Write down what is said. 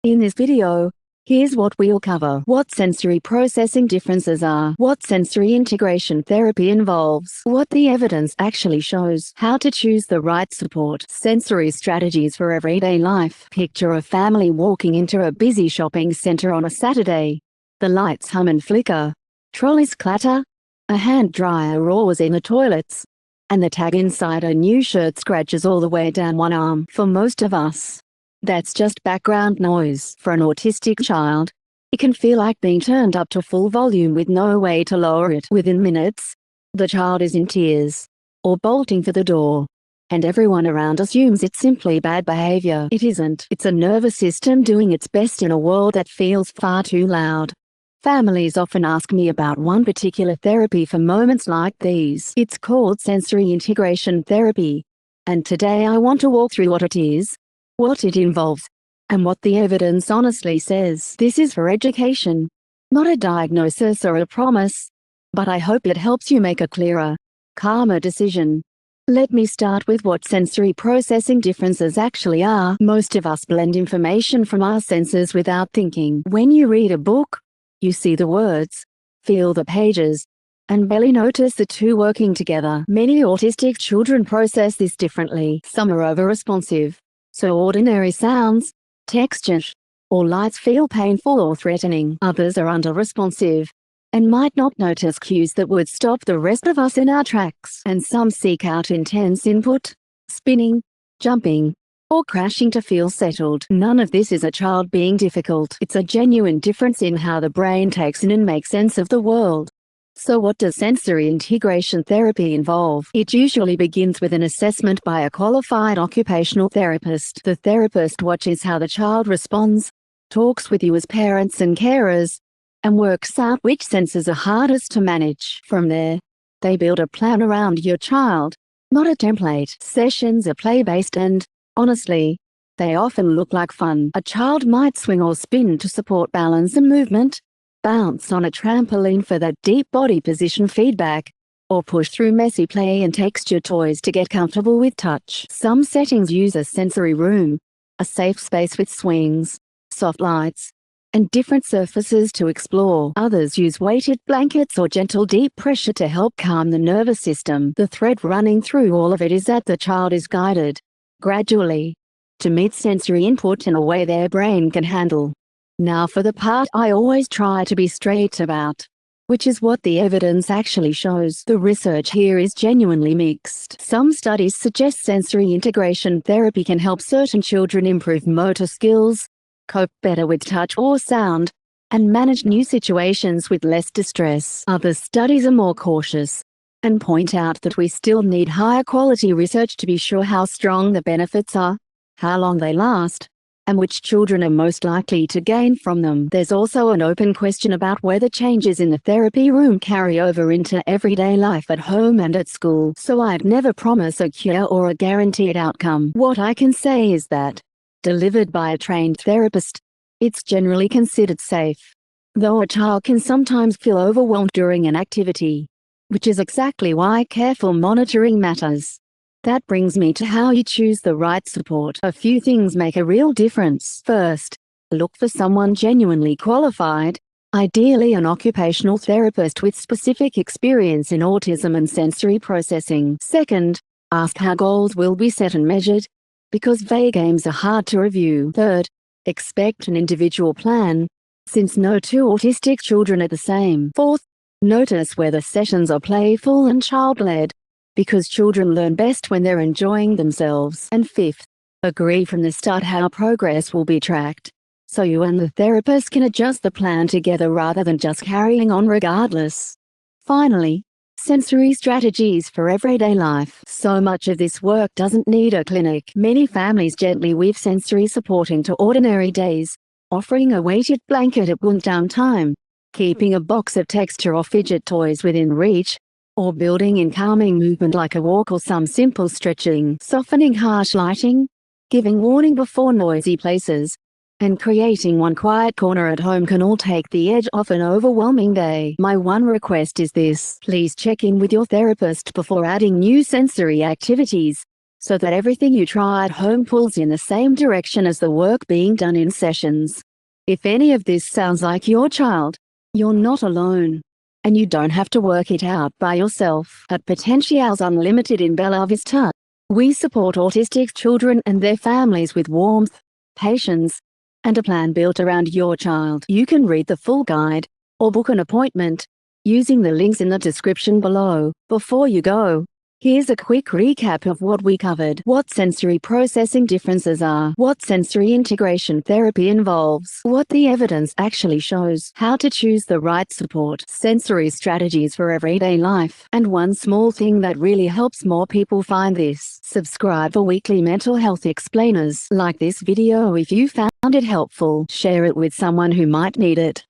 In this video, here's what we'll cover: what sensory processing differences are, what sensory integration therapy involves, what the evidence actually shows, how to choose the right support, sensory strategies for everyday life. Picture a family walking into a busy shopping center on a Saturday. The lights hum and flicker, trolleys clatter, a hand dryer roars in the toilets, and the tag inside a new shirt scratches all the way down one arm. For most of us, that's just background noise. For an autistic child, it can feel like being turned up to full volume with no way to lower it. Within minutes, the child is in tears or bolting for the door, and everyone around assumes it's simply bad behavior. It isn't. It's a nervous system doing its best in a world that feels far too loud. Families often ask me about one particular therapy for moments like these. It's called sensory integration therapy, and today I want to walk through what it is, what it involves, and what the evidence honestly says. This is for education, not a diagnosis or a promise, but I hope it helps you make a clearer, calmer decision. Let me start with what sensory processing differences actually are. Most of us blend information from our senses without thinking. When you read a book, you see the words, feel the pages, and barely notice the two working together. Many autistic children process this differently. Some are over-responsive, so ordinary sounds, textures, or lights feel painful or threatening. Others are under-responsive and might not notice cues that would stop the rest of us in our tracks. And some seek out intense input, spinning, jumping, or crashing to feel settled. None of this is a child being difficult. It's a genuine difference in how the brain takes in and makes sense of the world. So what does sensory integration therapy involve? It usually begins with an assessment by a qualified occupational therapist. The therapist watches how the child responds, talks with you as parents and carers, and works out which senses are hardest to manage. From there, they build a plan around your child, not a template. Sessions are play-based and, honestly, they often look like fun. A child might swing or spin to support balance and movement, bounce on a trampoline for that deep body position feedback, or push through messy play and texture toys to get comfortable with touch. Some settings use a sensory room, a safe space with swings, soft lights, and different surfaces to explore. Others use weighted blankets or gentle deep pressure to help calm the nervous system. The thread running through all of it is that the child is guided, gradually, to meet sensory input in a way their brain can handle. Now for the part I always try to be straight about, which is what the evidence actually shows. The research here is genuinely mixed. Some studies suggest sensory integration therapy can help certain children improve motor skills, cope better with touch or sound, and manage new situations with less distress. Other studies are more cautious and point out that we still need higher quality research to be sure how strong the benefits are, how long they last, and which children are most likely to gain from them. There's also an open question about whether changes in the therapy room carry over into everyday life at home and at school. So I'd never promise a cure or a guaranteed outcome. What I can say is that, delivered by a trained therapist, it's generally considered safe, though a child can sometimes feel overwhelmed during an activity, which is exactly why careful monitoring matters. That brings me to how you choose the right support. A few things make a real difference. First, look for someone genuinely qualified, ideally an occupational therapist with specific experience in autism and sensory processing. Second, ask how goals will be set and measured, because vague aims are hard to review. Third, expect an individual plan, since no two autistic children are the same. Fourth, notice whether sessions are playful and child-led, because children learn best when they're enjoying themselves. And fifth, agree from the start how progress will be tracked, so you and the therapist can adjust the plan together rather than just carrying on regardless. Finally, sensory strategies for everyday life. So much of this work doesn't need a clinic. Many families gently weave sensory support into ordinary days, offering a weighted blanket at wind-down time, keeping a box of texture or fidget toys within reach, or building in calming movement like a walk or some simple stretching. Softening harsh lighting, giving warning before noisy places, and creating one quiet corner at home can all take the edge off an overwhelming day. My one request is this: please check in with your therapist before adding new sensory activities, so that everything you try at home pulls in the same direction as the work being done in sessions. If any of this sounds like your child, you're not alone. And you don't have to work it out by yourself. At Potentialz Unlimited in Bella Vista, we support autistic children and their families with warmth, patience, and a plan built around your child. You can read the full guide or book an appointment using the links in the description below. Before you go, here's a quick recap of what we covered. What sensory processing differences are. What sensory integration therapy involves. What the evidence actually shows. How to choose the right support. Sensory strategies for everyday life. And one small thing that really helps more people find this. Subscribe for weekly mental health explainers. Like this video if you found it helpful. Share it with someone who might need it.